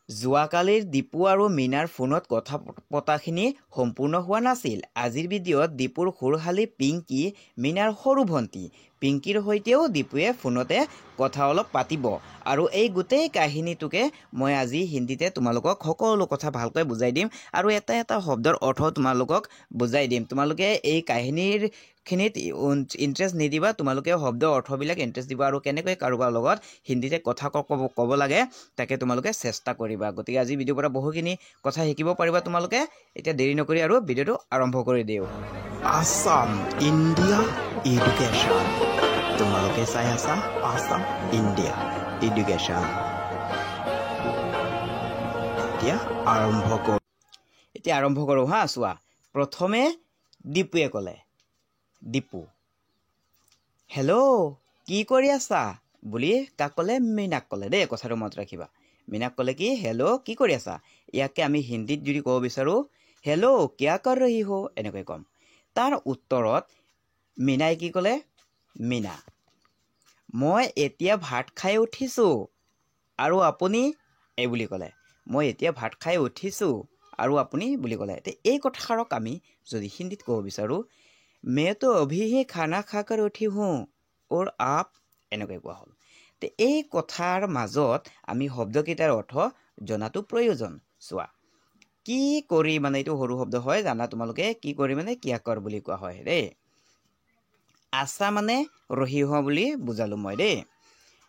যোৱাকালিৰ দীপু আৰু মীনাৰ ফোনত কথা পতাখিনি সম্পূৰ্ণ হোৱা নাছিল। আজিৰ ভিডিঅ'ত দীপুৰ সৰুশালী পিংকি, মীনাৰ সৰু ভণ্টি পিংকিৰ সৈতেও দীপুৱে ফোনতে কথা অলপ পাতিব। আৰু এই গোটেই কাহিনীটোকে মই আজি হিন্দীতে তোমালোকক সকলো কথা ভালকৈ বুজাই দিম আৰু এটা এটা শব্দৰ অৰ্থ তোমালোকক বুজাই দিম। তোমালোকে এই কাহিনীৰখিনিত ইণ্টাৰেষ্ট নিদিবা, তোমালোকে শব্দৰ অৰ্থবিলাক ইণ্টাৰেষ্ট দিবা আৰু কেনেকৈ কাৰোবাৰ লগত হিন্দীতে কথা ক'ব লাগে তাকে তোমালোকে চেষ্টা কৰিবা। গতিকে আজি ভিডিঅ'ৰ পৰা বহুখিনি কথা শিকিব পাৰিবা তোমালোকে। এতিয়া দেৰি নকৰি আৰু ভিডিঅ'টো আৰম্ভ কৰি দিওঁ। Assam India education. তোমালোকে চাই আছা আসাম ইণ্ডিয়া এডুকেশ্যন। এতিয়া আৰম্ভ কৰোঁ হা। চোৱা, প্ৰথমে দীপুৱে ক'লে, দীপু হেল্ল' কি কৰি আছা বুলি কাক ক'লে? মীনাক ক'লে দেই, কথাটো মনত ৰাখিবা। মীনাক ক'লে কি হেল্ল' কি কৰি আছা? ইয়াকে আমি হিন্দীত যদি ক'ব বিচাৰোঁ হেল্ল' কিয়া কৰ ৰহি হো এনেকৈ ক'ম। তাৰ উত্তৰত মীনাই কি ক'লে? মীনা মই এতিয়া ভাত খাই উঠিছোঁ আৰু আপুনি এই বুলি ক'লে। মই এতিয়া ভাত খাই উঠিছোঁ আৰু আপুনি বুলি ক'লে। এই কথাষাৰক আমি যদি হিন্দীত ক'ব বিচাৰোঁ मैं तो अभी ही खाना खाकर उठी हूँ और आप এনেকৈ কোৱা হ'ল। এই কথাৰ মাজত আমি শব্দকেইটাৰ অৰ্থ জনাটো প্ৰয়োজন। চোৱা, কি কৰি মানে এইটো সৰু শব্দ হয় জানা তোমালোকে। কি কৰি মানে কিয়াকৰ বুলি কোৱা হয় দেই। আছা মানে ৰহি হোৱা বুলি বুজালোঁ মই দেই।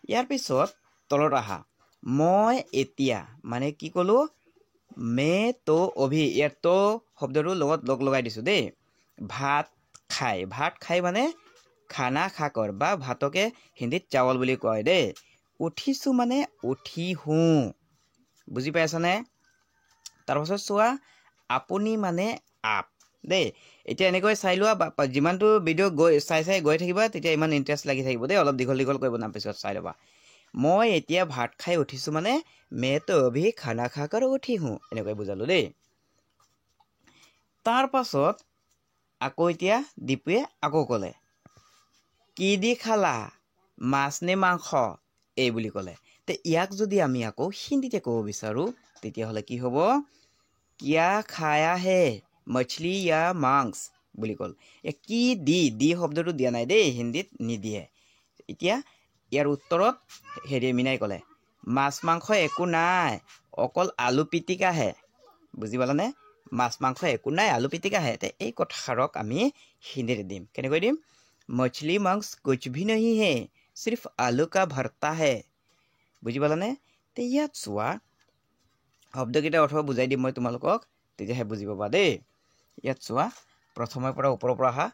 ইয়াৰ পিছত তলত আহা, মই এতিয়া মানে কি ক'লোঁ? মে তো অভি, ইয়াত তো শব্দটোৰ লগত লগ লগাই দিছোঁ দেই। ভাত খাই মানে খানা খাকৰ বা ভাতকে হিন্দীত চাৱল বুলি কয় দেই। উঠিছোঁ মানে উঠি হওঁ, বুজি পাইছানে? তাৰপাছত চোৱা, আপুনি মানে আপ দেই। এতিয়া এনেকৈ চাই লোৱা, যিমানটো ভিডিঅ' চাই গৈ থাকিবা তেতিয়া ইমান ইণ্টাৰেষ্ট লাগি থাকিব দেই। অলপ দীঘল কৰিব নাম পিছত চাই ল'বা। মই এতিয়া ভাত খাই উঠিছোঁ মানে মে তো অভি খানা খাকৰ উঠি হওঁ এনেকৈ বুজালোঁ দেই। তাৰ পাছত আকৌ এতিয়া দীপুৱে আকৌ ক'লে, কি দি খালা মাছ নে মাংস এই বুলি ক'লে। ইয়াক যদি আমি আকৌ হিন্দীতে ক'ব বিচাৰোঁ তেতিয়াহ'লে কি হ'ব? কিয়া খায়া হে মছলি ইয়া মাংস বুলি ক'ল। কি দি শব্দটো দিয়া নাই দেই, হিন্দীত নিদিয়ে। এতিয়া ইয়াৰ উত্তৰত মীনাই ক'লে, মাছ মাংস একো নাই, অকল আলু পিটিকাহে। বুজি পালানে? মাছ মাংস একো নাই, আলু পিটিকাহে। এই কথাষাৰক আমি হিন্দীত দিম। কেনেকৈ দিম? মছলি মাংস কুছ ভি নাহি হে, সিৰ্ফ আলু কা ভৰ্তা হে। বুজি পালানে? ইয়াত চোৱা, শব্দকেইটাৰ অৰ্থ বুজাই দিম মই তোমালোকক, তেতিয়াহে বুজি পাবা দেই। ইয়াত চোৱা, প্ৰথমৰ পৰা ওপৰৰ পৰা আহা,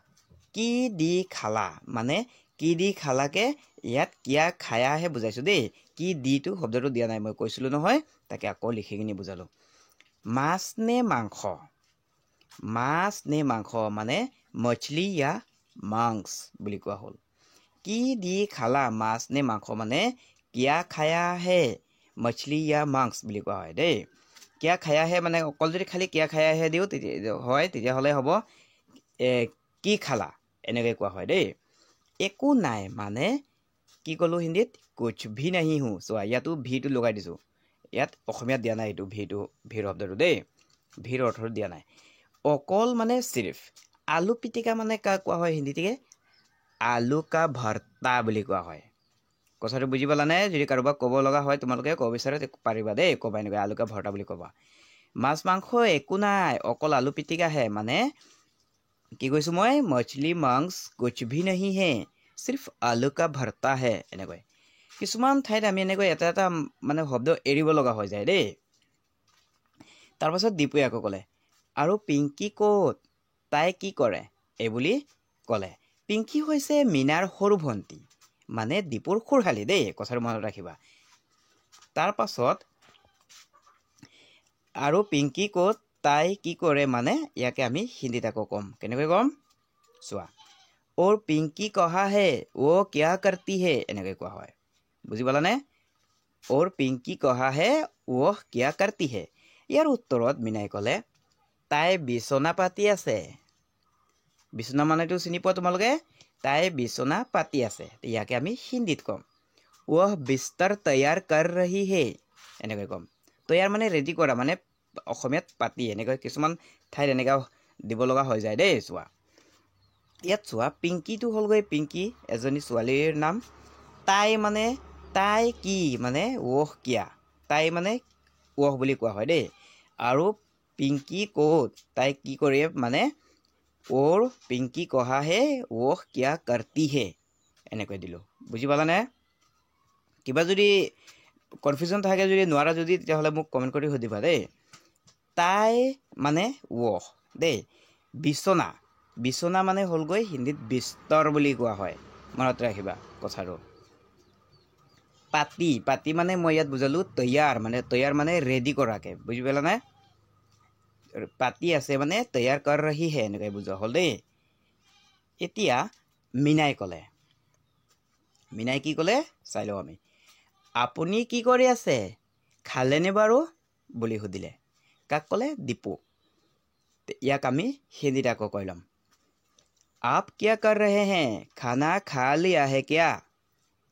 কি দি খালা মানে কি দি খালাকে ইয়াত কিয়া খায়াহে বুজাইছোঁ দেই। কি দিটো শব্দটো দিয়া নাই, মই কৈছিলোঁ নহয়, তাকে আকৌ লিখি কিনি বুজালোঁ। মাছ নে মাংস, মাছ নে মাংস মানে মছলি ইয়া মাংস বুলি কোৱা হ'ল। কি দি খালা মাছ নে মাংস মানে কিয়া খায়া হে মছলি ইয়া মাংস বুলি কোৱা হয় দেই। কিয়া খায়া হে মানে অকল যদি খালি কিয়া খায়া হে দিওঁ তেতিয়াহ'লে হ'ব কি খালা এনেকৈ কোৱা হয় দেই। একো নাই মানে কি ক'লোঁ হিন্দীত? কুছ ভি নাহি হো। চোৱা, ইয়াতো ভিটো লগাই দিছোঁ। ইয়াত অসমীয়াত দিয়া নাই এইটো ভিৰ শব্দটো দেই, ভিৰ অৰ্থটো দিয়া নাই। অকল মানে চিৰ্ফ। আলু পিটিকা মানে কাক কোৱা হয় হিন্দীতে? আলু কা ভৰ্তা বুলি কোৱা হয়। কথাটো বুজি পালানে? যদি কাৰোবাক ক'ব লগা হয় তোমালোকে ক'ব বিচাৰে পাৰিবা দেই, ক'বা এনেকৈ আলু কা ভৰ্তা বুলি ক'বা। মাছ মাংস একো নাই, অকল আলু পিটিকাহে মানে কি কৈছোঁ মই? মছলি মাংস কুছ ভি নাহি হে, সিৰ্ফ আলু কা ভৰ্তা হে এনেকৈ। কিছুমান ঠাইত আমি এনেকৈ এটা এটা মানে শব্দ এৰিব লগা হৈ যায় দেই। তাৰপাছত দীপুৱে আকৌ ক'লে, আৰু পিংকি ক'ত, তাই কি কৰে এই বুলি ক'লে। পিংকি হৈছে মীনাৰ সৰু ভণ্টি, মানে দীপুৰ সৰুশালী দেই, কথাটো মনত ৰাখিবা। তাৰ পাছত আৰু পিংকি ক'ত তাই কি কৰে মানে ইয়াকে আমি হিন্দীত আকৌ ক'ম। কেনেকৈ ক'ম? চোৱা, অৰ পিংকি কহা হে অ' কিয়া কৰতি হে এনেকৈ কোৱা হয়। বুজি পালানে? অৰ পিংকি কহা হে অ' কিয়া কৰতি হে। ইয়াৰ উত্তৰত মীনাই ক'লে, তাই বিচনা পাতি আছে। বিচনা মানেতো চিনি পোৱা তোমালোকে? তাই বিচনা পাতি আছে। ইয়াকে আমি হিন্দীত ক'ম, ৱহ বিস্তৰ তৈয়াৰ কৰ ৰহি হে এনেকৈ ক'ম। তৈয়াৰ মানে ৰেডি কৰা মানে অসমীয়াত পাতি এনেকৈ কিছুমান ঠাইত এনেকা দিব লগা হৈ যায় দেই চোৱা ইয়াত চোৱা পিংকিটো হ'লগৈ পিংকি এজনী ছোৱালীৰ নাম তাই কি মানে ওহ কিয়া তাই মানে ওহ বুলি কোৱা হয় দেই আৰু পিংকি ক'ত তাই কি কৰে মানে ওৰ পিংকি কহা হে ওহ কিয়া কৰতি হে এনেকৈ দিলোঁ বুজি পালানে কিবা যদি কনফিউজন থাকে যদি নোৱাৰা যদি তেতিয়াহ'লে মোক কমেণ্ট কৰি সুধিবা দেই তাই মানে ওহ দেই বিচনা বিচনা মানে হ'লগৈ হিন্দীত বিস্তৰ বুলি কোৱা হয় মনত ৰাখিবা কথাটো পাতি পাতি মানে মই ইয়াত বুজালোঁ তৈয়াৰ মানে ৰেডি কৰাকে বুজি পালানে পাতি আছে মানে তৈয়াৰ কৰ ৰহি হে এনেকৈ বুজোৱা হ'ল দেই এতিয়া মিনাই ক'লে মিনাই কি ক'লে চাই লওঁ আমি আপুনি কি কৰি আছে খালেনে বাৰু বুলি সুধিলে কাক ক'লে দীপু ইয়াক আমি হিন্দীত আকৌ কৈ ল'ম आप क्या कर रहे हैं खाना खा लिया है क्या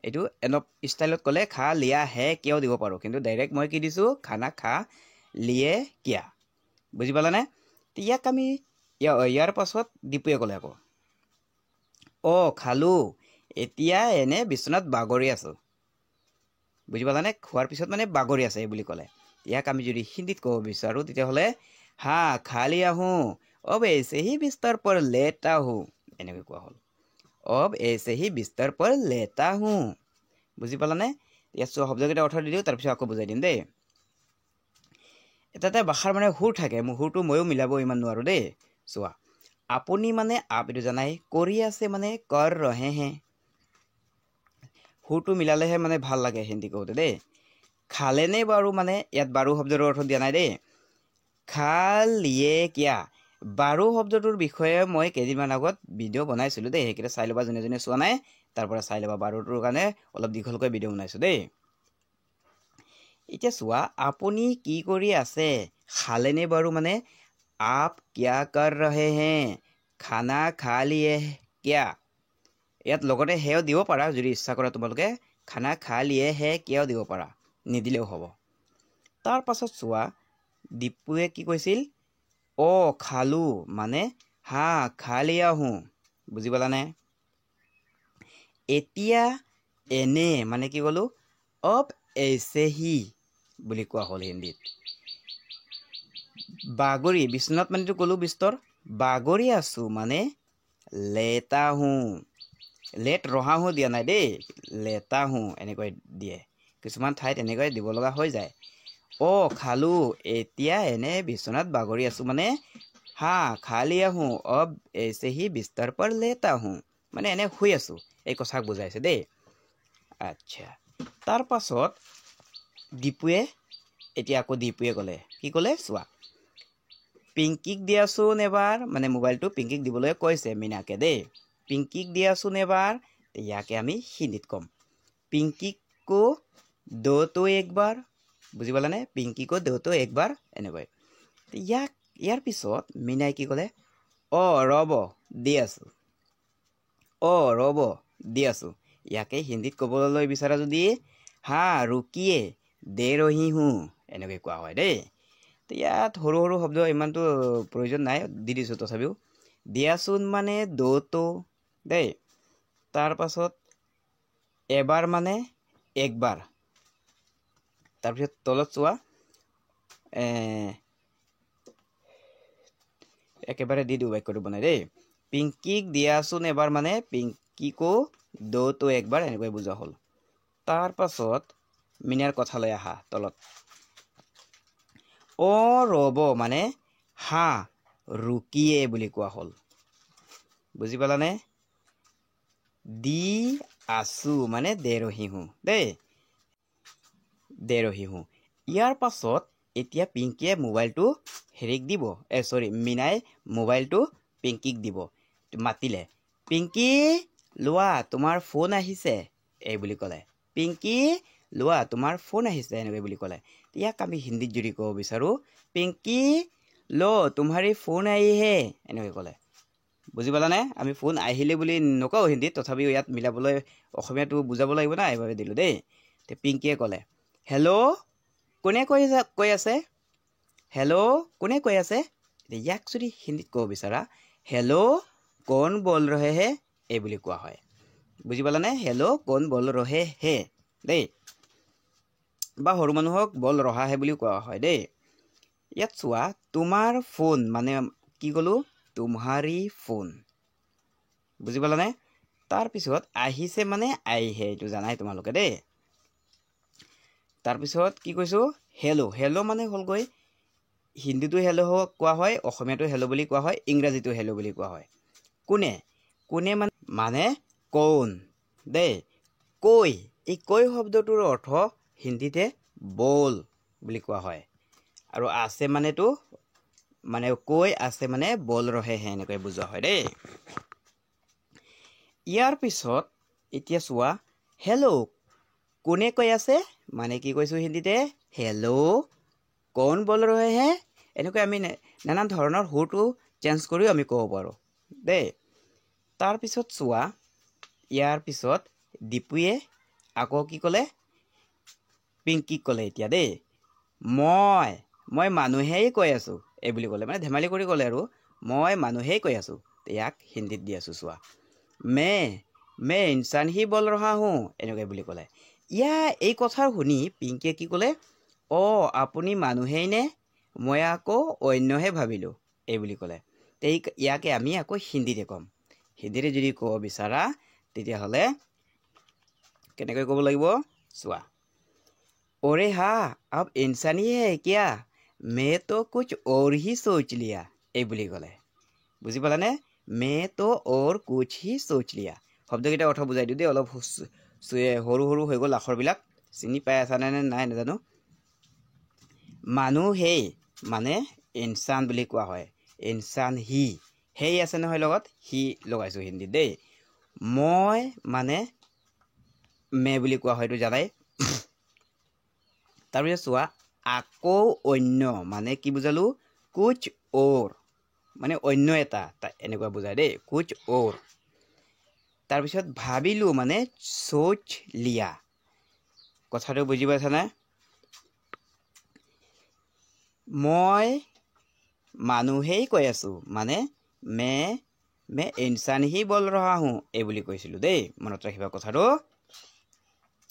এইটো এনপ ষ্টাইলত ক'লে খা লিয়া হে কিয় দিব পাৰোঁ কিন্তু ডাইৰেক্ট মই কি দিছোঁ খানা খা লিয়ে কিয়া বুজি পালানে ইয়াক আমি ইয়াৰ পাছত দীপুৱে ক'লে আকৌ খালোঁ এতিয়া এনে বিচনাত বাগৰি আছোঁ বুজি পালানে খোৱাৰ পিছত মানে বাগৰি আছে বুলি ক'লে ইয়াক আমি যদি হিন্দীত ক'ব বিচাৰোঁ তেতিয়াহ'লে হা খা লিয়া হুঁ अब ऐसे ही बिस्तर पर लेटा हूँ এনেকৈ কোৱা হ'ল अब ऐसे ही बिस्तर पर लेटा हूँ বুজি পালানে ইয়াত চোৱা শব্দকেইটা অৰ্থ দি দিওঁ তাৰপিছত আকৌ বুজাই দিম দেই এটা ভাষাৰ মানে সুৰ থাকে মোৰ সুৰটো ময়ো মিলাব ইমান নোৱাৰোঁ দেই চোৱা আপুনি মানে আপ এইটো জানাই কৰি আছে মানে কৰ ৰহে হে সুৰটো মিলালেহে মানে ভাল লাগে হিন্দী কওঁতে দেই খালেনে বাৰু মানে ইয়াত বাৰু শব্দটোৰ অৰ্থ দিয়া নাই দেই খা লিয়ে কিয়া বাৰু শব্দটোৰ বিষয়ে মই কেইদিনমান আগত ভিডিঅ' বনাইছিলোঁ দেই সেইকেইটা চাই ল'বা যোনে চোৱা নাই তাৰ পৰা চাই ল'বা বাৰুটোৰ কাৰণে অলপ দীঘলকৈ ভিডিঅ' বনাইছোঁ দেই এতিয়া চোৱা আপুনি কি কৰি আছে খালেনে বাৰু মানে आप क्या कर रहे हैं খানা খা লিয়ে কিয়া ইয়াত লগতে হেও দিব পাৰা যদি ইচ্ছা কৰা তোমালোকে খানা খা লিয়ে হে কিয়াও দিব পাৰা নিদিলেও হ'ব তাৰ পাছত চোৱা দীপুৱে কি কৈছিল খালোঁ মানে হা খা লিয়া হুঁ বুজি পালানে এতিয়া এনে মানে কি ক'লোঁ অব ऐसे ही বুলি কোৱা হ'ল হিন্দীত বাগৰি বিচনাত মানেতো ক'লোঁ বিস্তৰ বাগৰি আছোঁ মানে লেটা হুঁ লেট ৰহা হুঁ দিয়া নাই দেই লেটা হুঁ এনেকৈ দিয়ে কিছুমান ঠাইত এনেকৈ দিব লগা হৈ যায় খালোঁ এতিয়া এনে বিচনাত বাগৰি আছোঁ মানে হা খা লিয়া হুঁ অব ऐसे ही बिस्तर पर लेटा हूँ মানে এনে শুই আছোঁ এই কথাক বুজাইছে দেই আচ্ছা তাৰ পাছত দীপুৱে এতিয়া আকৌ দীপুৱে ক'লে কি ক'লে চোৱা পিংকিক দিয়াচোন এবাৰ মানে মোবাইলটো পিংকিক দিবলৈ কৈছে মিনাকে দেই পিংকিক দিয়াচোন এবাৰ ইয়াকে আমি হিন্দীত ক'ম পিংকিকো দো তো একবাৰ বুজি পালানে পিংকিকো দো তো একবাৰ এনেকৈ ইয়াৰ পিছত মিনাই কি ক'লে ৰ'ব দি আছোঁ ৰ'ব দি আছোঁ ইয়াকে হিন্দীত ক'বলৈ বিচাৰা যদি হা ৰুকিয়ে দে ৰহি হুঁ এনেকৈ কোৱা হয় দেই ইয়াত সৰু সৰু শব্দ ইমানটো প্ৰয়োজন নাই দি দিছোঁ তথাপিও দিয়াচোন মানে দৌতো দেই তাৰ পাছত এবাৰ মানে একবাৰ তাৰপিছত তলত চোৱা একেবাৰে দি দিওঁ বাক্যটো বনাই দেই পিংকিক দিয়াচোন এবাৰ মানে পিংকিকো দৌতো একবাৰ এনেকৈ বুজোৱা হ'ল তাৰ পাছত মিনাৰ কথালৈ আহা তলত ৰ'ব মানে হা ৰুকিয়ে বুলি কোৱা হ'ল বুজি পালানে দি আছোঁ মানে দে ৰহি হুঁ দেই দে ৰহি হুঁ ইয়াৰ পাছত এতিয়া পিংকিয়ে মোবাইলটো হেৰিক দিব মিনাই মোবাইলটো পিংকিক দিব মাতিলে পিংকি লোৱা তোমাৰ ফোন আহিছে এই বুলি ক'লে পিংকি লোৱা তোমাৰ ফোন আহিছে এনেকৈ বুলি ক'লে ইয়াক আমি হিন্দীত যদি ক'ব বিচাৰোঁ পিংকি লো তোমাৰি ফোন আহি হে এনেকৈ ক'লে বুজি পালানে আমি ফোন আহিলে বুলি নকওঁ হিন্দীত তথাপিও ইয়াত মিলাবলৈ অসমীয়াটো বুজাব লাগিব না এইভাৱে দিলোঁ দেই পিংকিয়ে ক'লে হেল্ল' কোনে কৈ আছে হেল্ল' কোনে কৈ আছে ইয়াক যদি হিন্দীত ক'ব বিচাৰা হেল্ল' কোন বল ৰহে হে এই বুলি কোৱা হয় বুজি পালানে হেল্ল' কোন বল ৰহে হে দেই বা সৰু মানুহক বল ৰহা হে বুলি কোৱা হয় দেই ইয়াত চোৱা তোমাৰ ফোন মানে কি ক'লো তোমাৰি ফোন বুজি পালানে তাৰ পিছত আহিছে মানে আইহে এইটো জানাই তোমালোকে দেই তাৰ পিছত কি কৈছো হেল্ল' হেল্ল' মানে হ'লগৈ হিন্দীটো হেল্ল' কোৱা হয় অসমীয়াটো হেল্ল' বুলি কোৱা হয় ইংৰাজীটো হেল্ল' বুলি কোৱা হয় কোনে কোনে মানে কোন দেই কৈ এই কৈ শব্দটোৰ অৰ্থ হিন্দীতে বল বুলি কোৱা হয় আৰু আছে মানেতো মানে কৈ আছে মানে বল ৰহে হে এনেকৈ বুজোৱা হয় দেই ইয়াৰ পিছত এতিয়া চোৱা হেল্ল' কোনে কৈ আছে মানে কি কৈছো হিন্দীতে হেল্ল' কোন বল ৰহে হে এনেকৈ আমি নানান ধৰণৰ সুৰটো চেঞ্জ কৰিও আমি ক'ব পাৰোঁ দেই তাৰ পিছত চোৱা ইয়াৰ পিছত দীপুৱে আকৌ কি ক'লে পিংকিক ক'লে এতিয়া দেই মই মানুহেই কৈ আছো এই বুলি ক'লে মানে ধেমালি কৰি ক'লে আৰু মই মানুহেই কৈ আছো ইয়াক হিন্দীত দি আছো চোৱা মে ইনচান হি বল ৰহা হুঁ এনেকৈ বুলি ক'লে এই কথা শুনি পিংকিয়ে কি ক'লে আপুনি মানুহেই নে মই আকৌ অন্যহে ভাবিলোঁ এই বুলি ক'লে ইয়াকে আমি আকৌ হিন্দীতে ক'ম হিন্দীতে যদি ক'ব বিচাৰা তেতিয়াহ'লে কেনেকৈ ক'ব লাগিব চোৱা ओरे हाँ अब इंसानी है क्या मैं तो कुछ और ही सोच लिया এই বুলি ক'লে বুজি পালানে मैं तो और कुछ ही सोच लिया শব্দকেইটা অৰ্থ বুজাই দিওঁ দেই অলপ সৰু সৰু হৈ গ'ল আখৰবিলাক চিনি পাই আছা নে নাই নাজানো মানুহেই মানে ইনচান বুলি কোৱা হয় ইনচান হি হেই আছে নহয় লগত হি লগাইছোঁ হিন্দীত দেই মই মানে মে বুলি কোৱা হয়তো জানাই তাৰপিছত চোৱা আকৌ অন্য মানে কি বুজালো কুছ অৰ মানে অন্য এটা এনেকুৱা বুজায় দেই কুছ অৰ তাৰপিছত ভাবিলো মানে সোচ লিয়া কথাটো বুজি পাইছানে মই মানুহেই কৈ আছো মানে মে ইনচান হি বল ৰহা হুঁ এই বুলি কৈছিলো দেই মনত ৰাখিবা কথাটো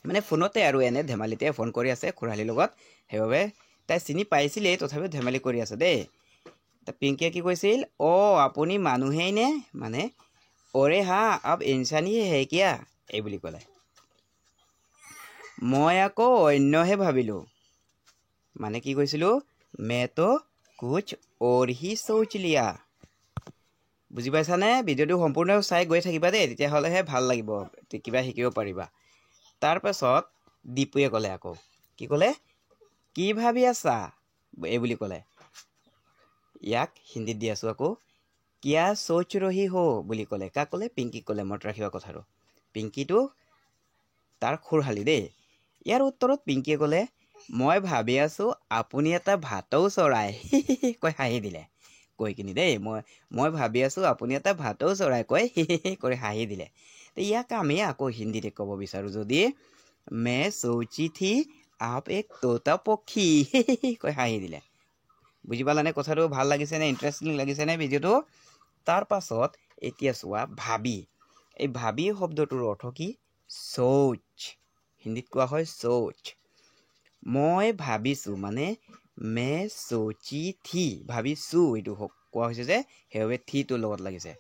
মানে ফোনতে আৰু এনে ধেমালিতে ফোন কৰি আছে খুৰালীৰ লগত সেইবাবে তাই চিনি পাইছিলেই তথাপিও ধেমালি কৰি আছে দেই পিংকিয়ে কি কৈছিল আপুনি মানুহেই নে মানে অৰে হা আব ইনচানী হে কিয়া এই বুলি ক'লে মই আকৌ অন্যহে ভাবিলোঁ মানে কি কৈছিলোঁ মে তো কুছ অৰ হি সোচ লিয়া বুজি পাইছানে ভিডিঅ'টো সম্পূৰ্ণ চাই গৈ থাকিবা দেই তেতিয়াহ'লেহে ভাল লাগিব কিবা শিকিব পাৰিবা তাৰ পাছত দীপুৱে ক'লে আকৌ কি ক'লে কি ভাবি আছা এই বুলি ক'লে ইয়াক হিন্দীত দি আছো আকৌ কিয়া সোচ ৰহি হো বুলি ক'লে কাক ক'লে পিংকিক ক'লে মনত ৰাখিবা কথাটো পিংকিটো তাৰ খুৰশালী দেই ইয়াৰ উত্তৰত পিংকিয়ে ক'লে মই ভাবি আছো আপুনি এটা ভাটৌ চৰাই কৈ হাঁহি দিলে কৈ কিনি দেই মই ভাবি আছো আপুনি এটা ভাটৌ চৰাই কৈ কৰি হাঁহি দিলে ইয়াক আমি আকৌ হিন্দীতে ক'ব বিচাৰোঁ যদি মে সোচি থি আপ এক তোতা পক্ষী কৈ হাঁহি দিলে বুজি পালানে কথাটো ভাল লাগিছেনে ইণ্টাৰেষ্টিং লাগিছেনে ভিডিঅ'টো তাৰ পাছত এতিয়া চোৱা ভাবি এই ভাবি শব্দটোৰ অৰ্থ কি সোচ হিন্দীত কোৱা হয় সোচ মই ভাবিছোঁ মানে মে সোচি থি ভাবিছোঁ এইটো কোৱা হৈছে যে সেইবাবে থিটোৰ লগত লাগিছে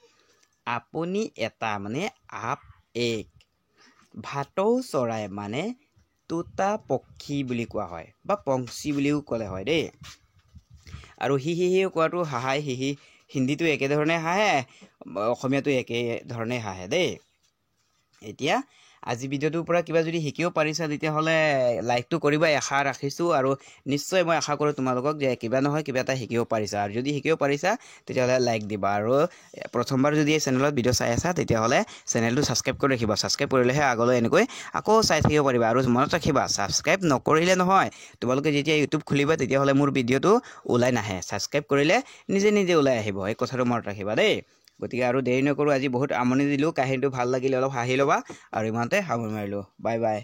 আপুনি এটা মানে আপ এক ভাটৌ চৰাই মানে তোতা পক্ষী বুলি কোৱা হয় বা পংচী বুলিও ক'লে হয় দেই আৰু হি কোৱাটো হাহাই হি হিন্দীটো একেধৰণে হাঁহে অসমীয়াটো একেধৰণে হাঁহে দেই এতিয়া আজি ভিডিঅ'টোৰ পৰা কিবা যদি শিকিব পাৰিছা তেতিয়াহ'লে লাইকটো কৰিবা আশা ৰাখিছোঁ আৰু নিশ্চয় মই আশা কৰোঁ তোমালোকক যে কিবা নহয় কিবা এটা শিকিব পাৰিছা আৰু যদি শিকিব পাৰিছা তেতিয়াহ'লে লাইক দিবা আৰু প্ৰথমবাৰ যদি এই চেনেলত ভিডিঅ' চাই আছা তেতিয়াহ'লে চেনেলটো ছাবস্ক্ৰাইব কৰি ৰাখিবা ছাবস্ক্ৰাইব কৰিলেহে আগলৈ এনেকৈ আকৌ চাই থাকিব পাৰিবা আৰু মনত ৰাখিবা ছাবস্ক্ৰাইব নকৰিলে নহয় তোমালোকে যেতিয়া ইউটিউব খুলিবা তেতিয়াহ'লে মোৰ ভিডিঅ'টো ওলাই নাহে ছাবস্ক্ৰাইব কৰিলে নিজে ওলাই আহিব এই কথাটো মনত ৰাখিবা দেই গতিকে আৰু দেৰি নকৰোঁ আজি বহুত আমনি দিলোঁ কাহিনীটো ভাল লাগিলে অলপ হাঁহি ল'বা আৰু ইমানতে সামৰি মাৰিলোঁ বাই বাই